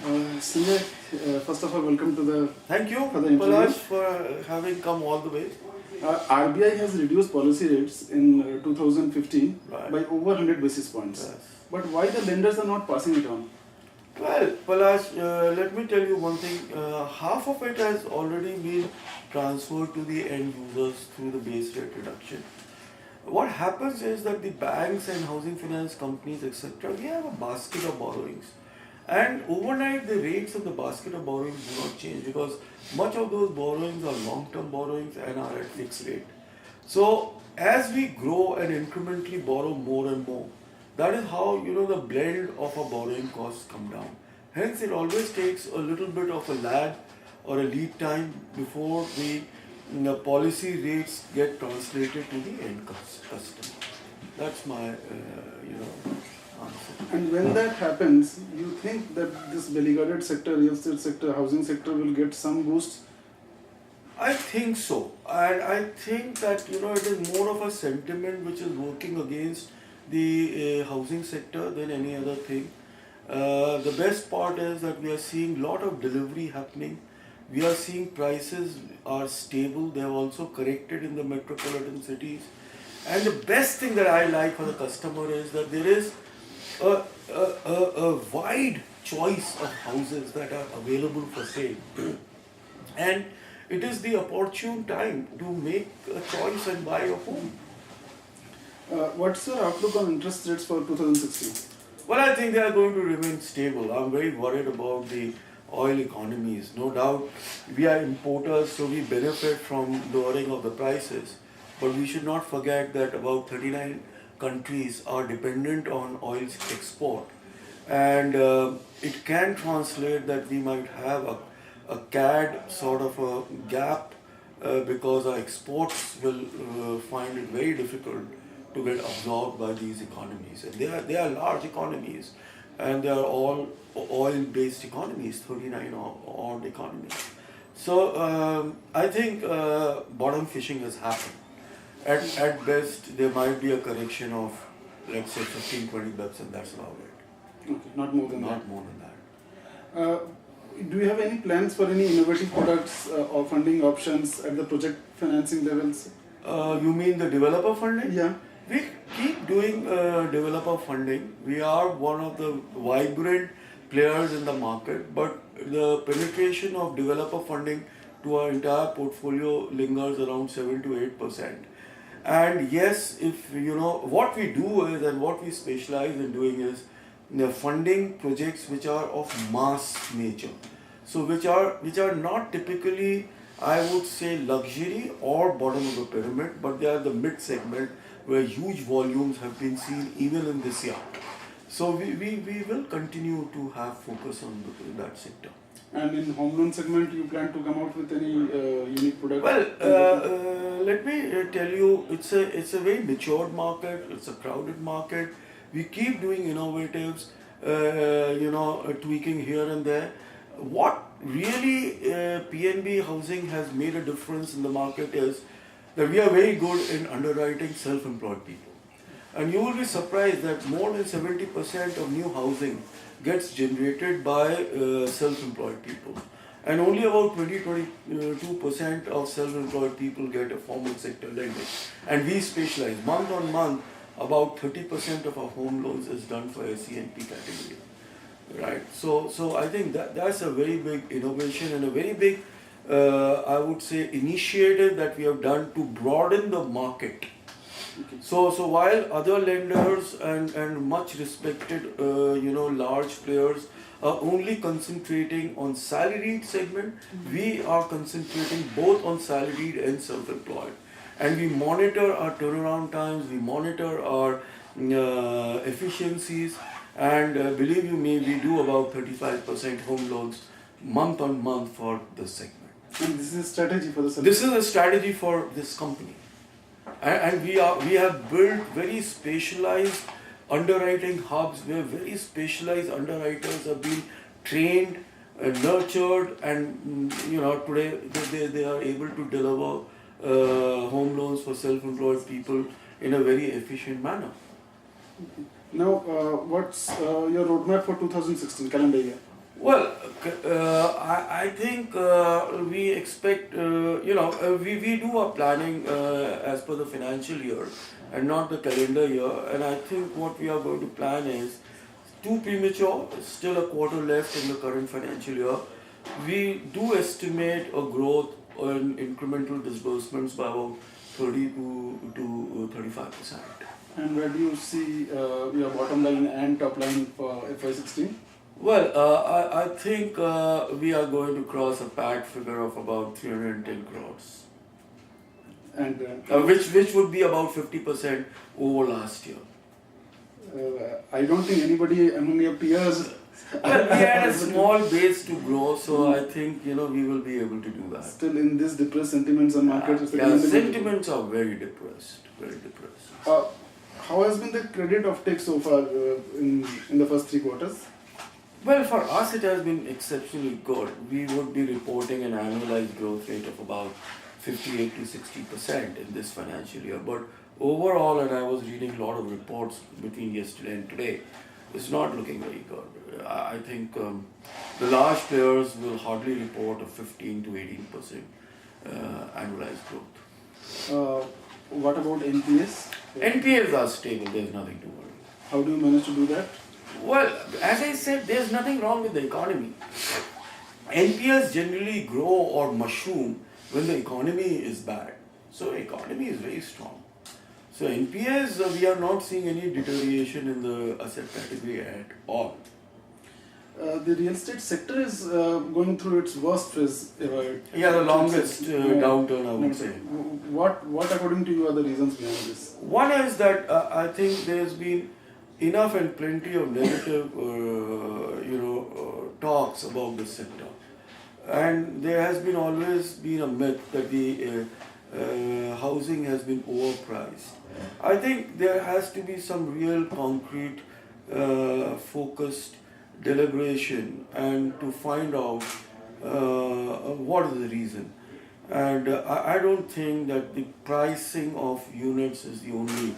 Sanjay, first of all, welcome to the Thank you, for the interview. Palash, for having come all the way. RBI has reduced policy rates in 2015 Right. by over 100 basis points. Yes. But why the lenders are not passing it on? Well, Palash, let me tell you one thing. Half of it has already been transferred to the end users through the base rate reduction. What happens is that the banks and housing finance companies, etc., we have a basket of borrowings. And overnight, the rates of the basket of borrowings do not change because much of those borrowings are long-term borrowings and are at fixed rate. So as we grow and incrementally borrow more and more, that is how the blend of our borrowing costs come down. Hence, it always takes a little bit of a lag or a lead time before the policy rates get translated to the end customer. That's my answer. And when that happens, you think that this belly-guarded sector, real estate sector, housing sector will get some boost? I think so. And I think that it is more of a sentiment which is working against the housing sector than any other thing. The best part is that we are seeing a lot of delivery happening. We are seeing prices are stable. They have also corrected in the metropolitan cities. And the best thing that I like for the customer is that there is a wide choice of houses that are available for sale. And it is the opportune time to make a choice and buy a home. What's your outlook on interest rates for 2016? Well, I think they are going to remain stable. I'm very worried about the oil economies. No doubt, we are importers, so we benefit from lowering of the prices. But we should not forget that about 39 countries are dependent on oil export. And it can translate that we might have a CAD sort of a gap because our exports will find it very difficult to get absorbed by these economies. And they are large economies and they are all oil-based economies, 39 odd economies. So I think bottom fishing has happened. At best, there might be a correction of, let's say, 15-20 bips, and that's about it. Okay, not more than that. Not more than that. Do you have any plans for any innovative products or funding options at the project financing levels? You mean the developer funding? Yeah. We keep doing developer funding. We are one of the vibrant players in the market, but the penetration of developer funding to our entire portfolio lingers around 7 to 8%. And yes, if what we do is, and what we specialize in doing is funding projects which are of mass nature. So which are not typically, I would say, luxury or bottom of the pyramid, but they are the mid segment where huge volumes have been seen even in this year. So we will continue to have focus on that sector. And in home loan segment, you plan to come out with any unique product? Well, let me tell you, it's a very matured market. It's a crowded market. We keep doing innovatives, tweaking here and there. What really PNB Housing has made a difference in the market is that we are very good in underwriting self-employed people. And you will be surprised that more than 70% of new housing gets generated by self-employed people. And only about 22% of self-employed people get a formal sector lending. And we specialize. Month on month, about 30% of our home loans is done for SENP category. Right? So I think that's a very big innovation and a very big, I would say, initiative that we have done to broaden the market. Okay. So while other lenders and much respected large players are only concentrating on salaried segment, we are concentrating both on salaried and self-employed. And we monitor our turnaround times, we monitor our efficiencies, and believe you me, we do about 35% home loans month on month for this segment. And this is a strategy for the self. This is a strategy for this company. And we have built very specialized underwriting hubs where very specialized underwriters have been trained, nurtured, and today they are able to deliver home loans for self-employed people in a very efficient manner. Now, what's your roadmap for 2016 calendar year? Well, I think we expect, we do our planning as per the financial year and not the calendar year. And I think what we are going to plan is too premature, still a quarter left in the current financial year. We do estimate a growth in incremental disbursements by about 30 to 35%. And where do you see your bottom line and top line for FY16? Well, I think we are going to cross a PAT figure of about 310 crores, And which would be about 50% over last year. I don't think anybody among your peers. Well, we had a small base to grow, so I think we will be able to do that. Still in this depressed sentiments and markets. Yeah, sentiments are very depressed, very depressed. How has been the credit offtake so far in the first 3 quarters? Well, for us it has been exceptionally good. We would be reporting an annualized growth rate of about 58 to 60% in this financial year. But overall, and I was reading a lot of reports between yesterday and today, it's not looking very good. I think the large players will hardly report a 15 to 18% annualized growth. What about NPS? NPAs are stable, there's nothing to worry. How do you manage to do that? Well, as I said, there's nothing wrong with the economy. NPS generally grow or mushroom when the economy is bad. So economy is very strong. So NPS, we are not seeing any deterioration in the asset category at all. The real estate sector is going through its worst phase ever. Yeah, the longest downturn, I would say. What according to you are the reasons behind this? One is that I think there's been enough and plenty of negative, talks about this sector, and there has been always been a myth that the housing has been overpriced. I think there has to be some real concrete, focused deliberation and to find out what is the reason. And I don't think that the pricing of units is the only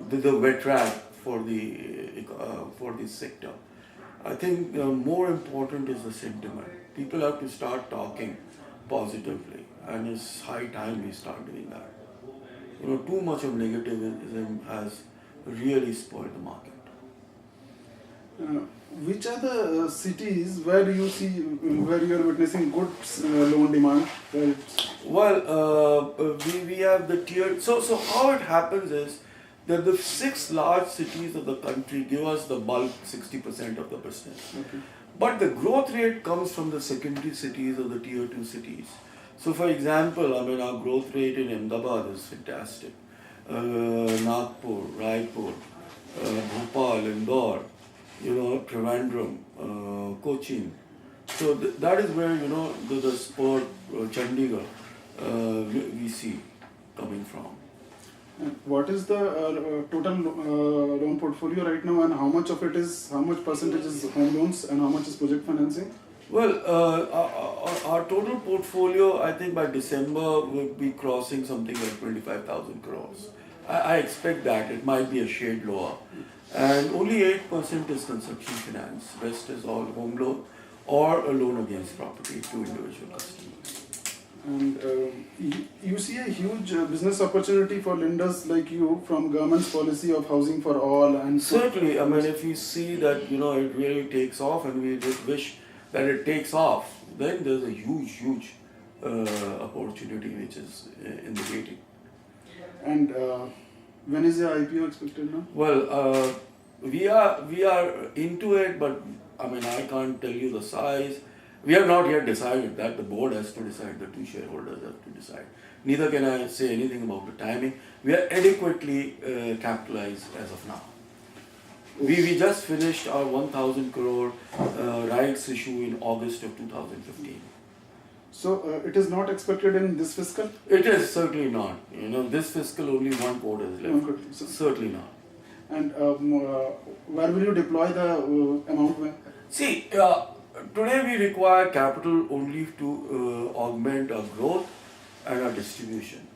the wet rag for the sector. I think more important is the sentiment. People have to start talking positively, and it's high time we start doing that. Too much of negativism has really spoiled the market. Which are the cities where you are witnessing good loan demand? Well, we have the tier. So how it happens is that the 6 large cities of the country give us the bulk 60% of the business. Okay. But the growth rate comes from the secondary cities or the tier 2 cities. So for example, our growth rate in Ahmedabad is fantastic. Nagpur, Raipur, Bhopal, Indore, Trivandrum, Cochin. So that is where the spur Chandigarh we see coming from. And what is the total loan portfolio right now, and how much percentage is home loans and how much is project financing? Well, our total portfolio, I think by December will be crossing something like 25,000 crores. I expect that it might be a shade lower. And only 8% is construction finance. Rest is all home loan or a loan against property to individual customers. And you see a huge business opportunity for lenders like you from government's policy of housing for all. And certainly, if you see that it really takes off, and we just wish that it takes off, then there's a huge opportunity which is in the waiting. And when is the IPO expected now? Well, we are into it, but I can't tell you the size. We have not yet decided that. The board has to decide. The 2 shareholders have to decide. Neither can I say anything about the timing. We are adequately capitalized as of now. We just finished our 1,000 crore rights issue in August of 2015. So it is not expected in this fiscal? It is certainly not. This fiscal only 1 quarter is left. Certainly not. And where will you deploy the amount? See, today we require capital only to augment our growth and our distribution.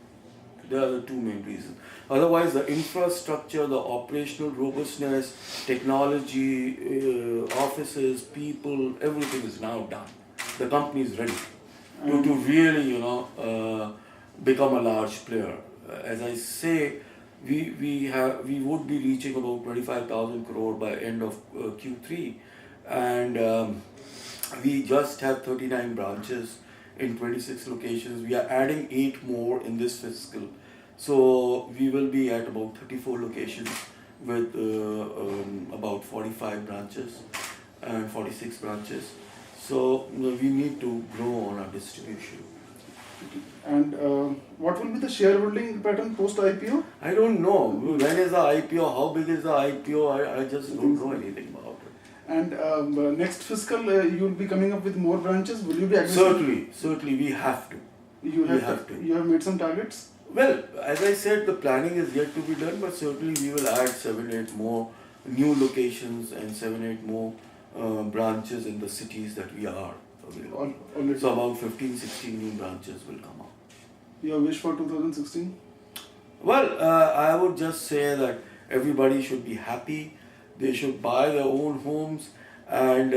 They are the two main reasons. Otherwise, the infrastructure, the operational robustness, technology, offices, people, everything is now done. The company is ready to really, become a large player. As I say, we would be reaching about 25,000 crore by end of Q3, and we just have 39 branches in 26 locations. We are adding 8 more in this fiscal. So we will be at about 34 locations with about 45 branches and 46 branches. So we need to grow on our distribution. And what will be the shareholding pattern post IPO? I don't know. When is the IPO? How big is the IPO? I just don't know anything about it. And next fiscal, you will be coming up with more branches. Will you be aggressive? Certainly, we have to. You have to. You have made some targets. Well, as I said, the planning is yet to be done, but certainly we will add 7-8 more new locations and 7-8 more branches in the cities that we are available. Already. So about 15-16 new branches will come up. Your wish for 2016? Well, I would just say that everybody should be happy. They should buy their own homes, and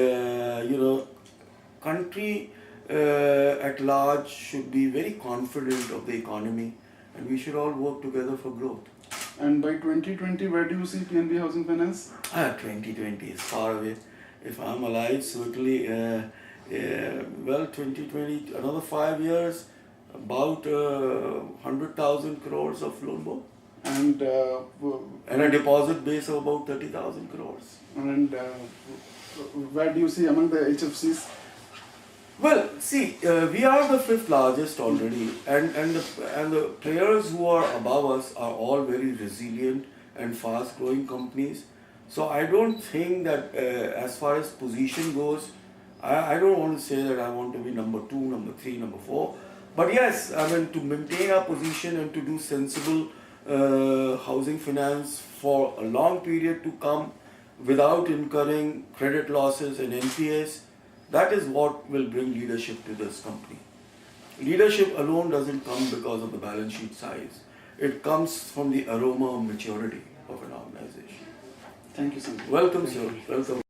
country at large should be very confident of the economy, and we should all work together for growth. And by 2020, where do you see PNB Housing Finance? 2020 is far away. If I'm alive, certainly, 2020, another 5 years, about 100,000 crores of loan book. And a deposit base of about 30,000 crores. And where do you see among the HFCs? Well, see, we are the 5th largest already, and the players who are above us are all very resilient and fast-growing companies. So I don't think that as far as position goes, I don't want to say that I want to be number 2, number 3, number 4. But yes, I mean, to maintain our position and to do sensible housing finance for a long period to come without incurring credit losses and NPAs, that is what will bring leadership to this company. Leadership alone doesn't come because of the balance sheet size. It comes from the aroma of maturity of an organization. Thank you, sir. Welcome, sir. Welcome.